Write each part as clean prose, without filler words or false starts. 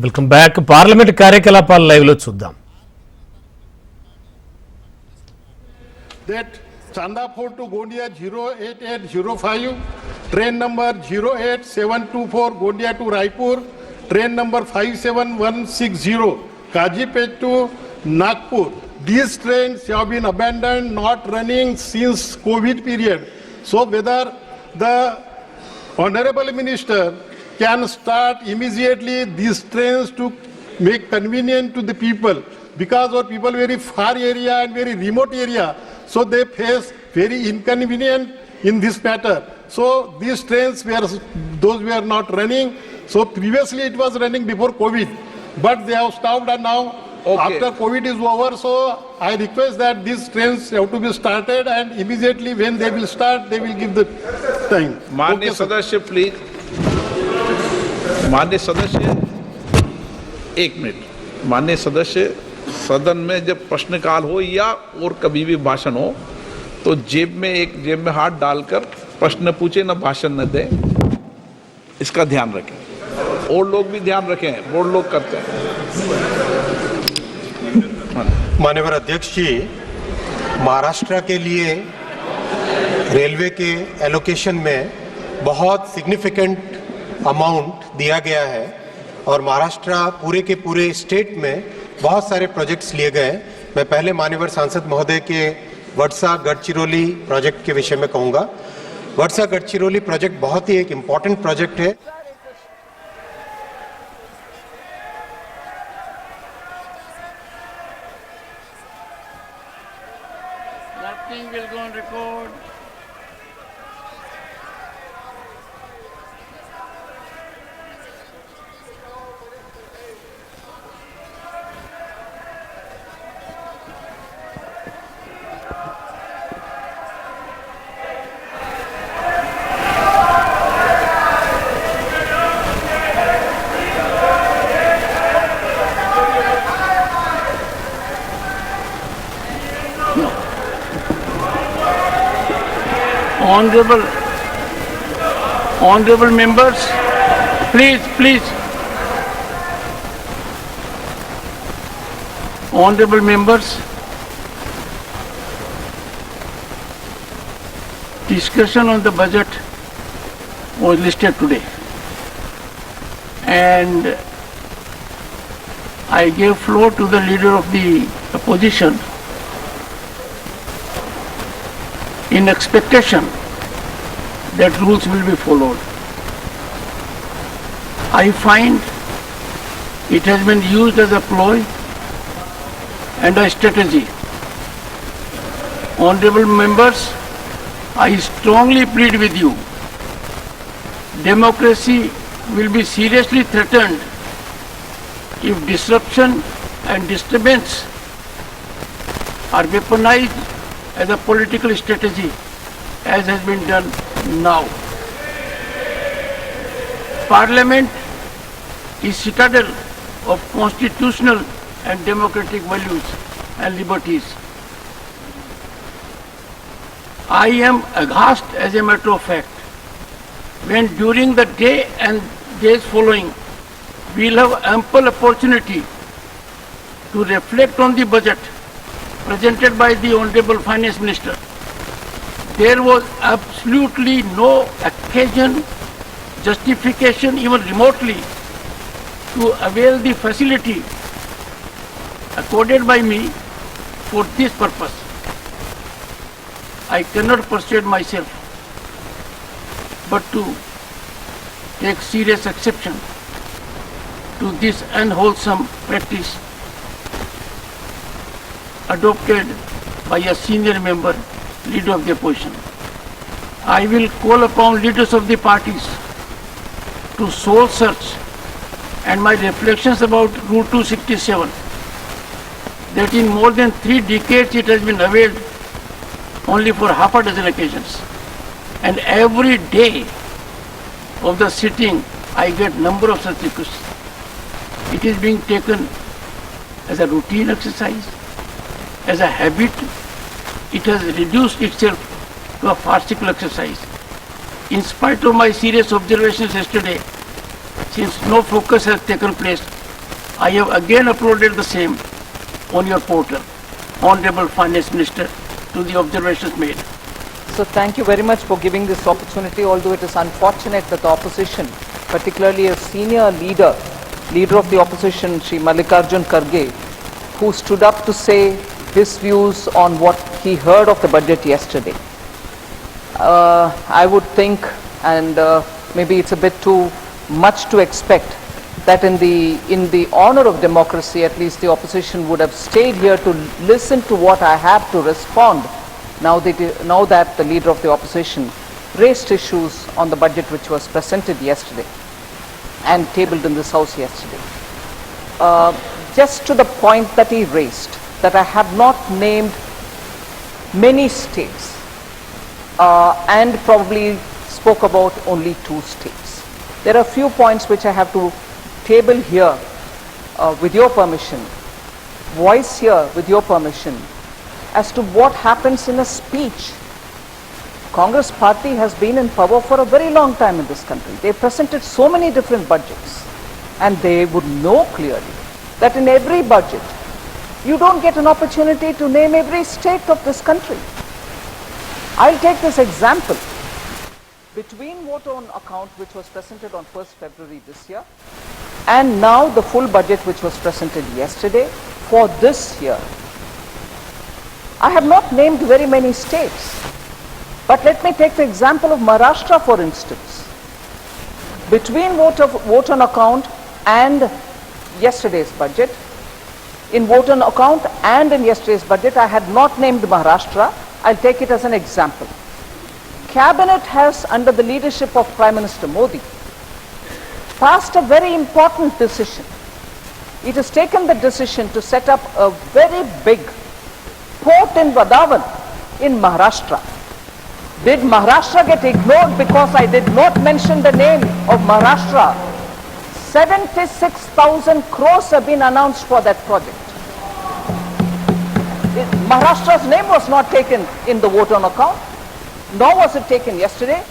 Welcome back. Parliament కార్యకలాపాలు live లో చూద్దాం. That Chandapur to Gondia 08805, train number 08724 Gondia to Raipur, train number 57160 Kajipet to Nagpur. These trains have been abandoned, not running since COVID period. So whether the Honorable Minister can start immediately these trains to make convenient to the people, because our people very far area and very remote area, so they face very inconvenient in this matter. So these trains were not running. So previously it was running before COVID, but they have stopped, and now after COVID is over, so I request that these trains have to be started, and immediately when they will start, they will give the time. माननीय सदस्य please. माननीय सदस्य एक minute. माननीय सदस्य, सदन में जब प्रश्नकाल हो या और कभी भी भाषण हो तो जेब में हाथ डालकर प्रश्न पूछे, न भाषण न दे. इसका ध्यान रखें. और लोग भी ध्यान रखें. बोर्ड लोग करते हैं. माननीय अध्यक्ष जी, महाराष्ट्र के लिए रेलवे के एलोकेशन में बहुत सिग्निफिकेंट अमाउंट दिया गया है और महाराष्ट्र पूरे के पूरे स्टेट में बहुत सारे प्रोजेक्ट्स लिए गए. मैं पहले माननीय सांसद महोदय के वर्षा गढ़चिरौली प्रोजेक्ट के विषय में कहूँगा. वर्षा गढ़चिरौली प्रोजेक्ट बहुत ही एक इम्पॉर्टेंट प्रोजेक्ट है. Nothing will go on record. Honorable members, please. Honorable members, discussion on the budget was listed today, and I gave floor to the leader of the opposition in expectation that rules will be followed. I find it has been used as a ploy and a strategy. Honorable members, I strongly plead with you. Democracy will be seriously threatened if disruption and disturbance are weaponized as a political strategy, as has been done now. Parliament is citadel of constitutional and democratic values and liberties. I am aghast, as a matter of fact, when during the day and days following we will have ample opportunity to reflect on the budget presented by the Honorable Finance Minister. There was absolutely no occasion, justification even remotely to avail the facility accorded by me for this purpose. I cannot persuade myself but to take serious exception to this unwholesome practice adopted by a senior member, leader of the opposition. I will call upon leaders of the parties to soul search, and my reflections about Rule 267, that in more than 3 decades it has been availed only for half a dozen occasions, and every day of the sitting I get number of such requests. It is being taken as a routine exercise, as a habit. It has reduced itself to a farcical exercise. In spite of my serious observations yesterday, since no focus has taken place I have again uploaded the same on your portal, Honorable Finance Minister, to the observations made. So thank you very much for giving this opportunity, although it is unfortunate that the opposition, particularly a senior leader of the opposition, Shri Mallikarjun Kharge, who stood up to say his views on what he heard of the budget yesterday. I would think, and maybe it's a bit too much to expect, that in the honor of democracy, at least the opposition would have stayed here to listen to what I have to respond, now that the leader of the opposition raised issues on the budget which was presented yesterday and tabled in this house yesterday. Just to the point that he raised, that I have not named many states and probably spoke about only 2 states. There are a few points which I have to table here with your permission, voice here with your permission, as to what happens in a speech. Congress party has been in power for a very long time in this country. They presented so many different budgets, and they would know clearly that in every budget, you don't get an opportunity to name every state of this country. I'll take this example. Between vote on account, which was presented on 1st February this year, and now the full budget which was presented yesterday for this year, I have not named very many states. But let me take the example of Maharashtra, for instance. Between vote on account and yesterday's budget, in vote on account and in yesterday's budget, I had not named Maharashtra. I'll take it as an example. Cabinet has, under the leadership of Prime Minister Modi, passed a very important decision. It has taken the decision to set up a very big port in Vadavan in Maharashtra. Did Maharashtra get ignored because I did not mention the name of Maharashtra? 76,000 crores have been announced for that project. Maharashtra's name was not taken in the vote on account, nor was it taken yesterday.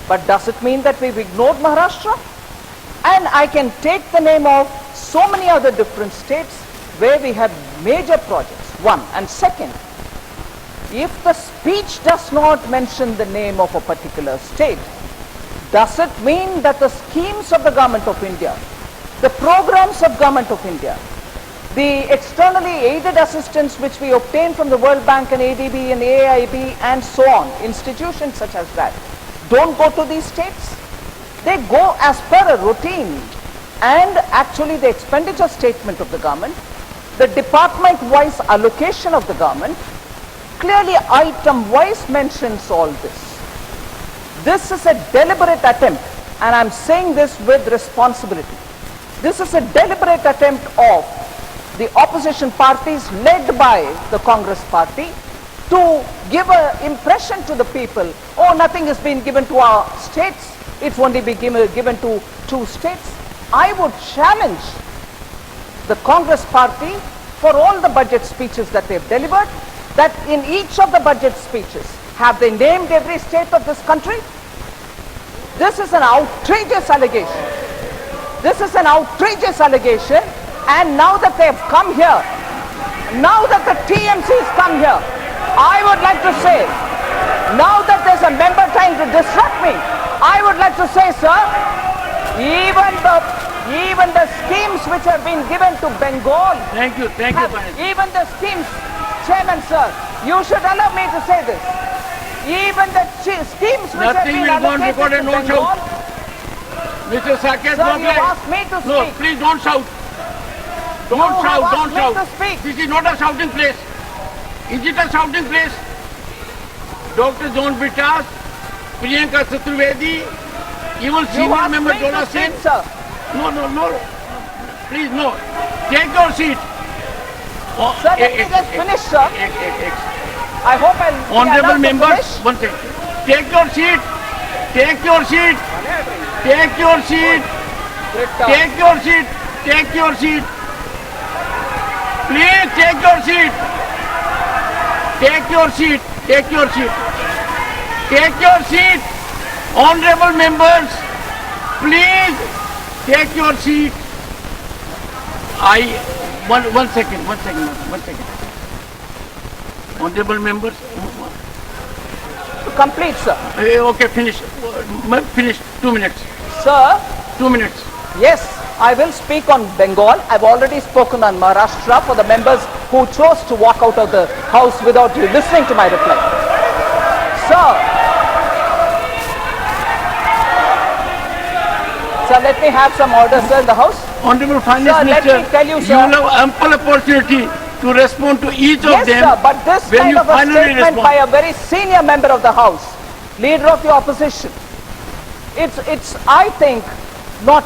But does it mean that we've ignored Maharashtra? And I can take the name of so many other different states where we have major projects, one. And second, if the speech does not mention the name of a particular state, does it mean that the schemes of the Government of India, the programs of Government of India, the externally aided assistance which we obtain from the World Bank and ADB and AIB and so on, institutions such as that, don't go to these states? They go as per a routine. And actually the expenditure statement of the government, the department-wise allocation of the government, clearly item-wise mentions all this. This is a deliberate attempt, and I'm saying this with responsibility. This is a deliberate attempt of the opposition parties led by the Congress party to give an impression to the people, oh, nothing has been given to our states, it's only been given to 2 states. I would challenge the Congress party for all the budget speeches that they've delivered, that in each of the budget speeches, have they named every state of this country? This is an outrageous allegation. This is an outrageous allegation, and now that they have come here, now that the TMC has come here, I would like to say, now that there's a member trying to distract me, I would like to say, sir, even the schemes which have been given to Bengal, Thank you, even the schemes, Chairman sir, you should allow me to say this. Even the schemes which have Nothing been will go on allocated record and to don't Bengal, shout. Mr. Saket, sir, no you play. asked me to No, speak. please don't shout. You Don't have shout, asked don't me shout. to speak. This is not a shouting place. Is it a shouting place? Dr. John Bitas, Priyanka Chaturvedi, even You senior asked member me Jola to speak, Singh. sir. No. Please, no. Take your seat. Oh, Sir, let me just finish, sir. I hope I'll be Honorable allowed to members, finish. one second. Take your seat. Take your seat. Take your seat. Take your seat. Take your seat. Please take your seat. Take your seat. Take your seat. Take your seat. Honorable members, please take your seat. One second. Honorable members, To complete, sir. okay, finish. 2 minutes. Sir, 2 minutes. yes, I will speak on Bengal. I've already spoken on Maharashtra for the members who chose to walk out of the house without listening to my reply. Sir, let me have some order, sir, in the house. Honorable Finance Sir, let Minister, me tell you, sir. you will have ample opportunity to respond to each of Yes, them. sir, but this when kind you of a finally statement respond. by a very senior member of the House, leader of the opposition, it's I think, not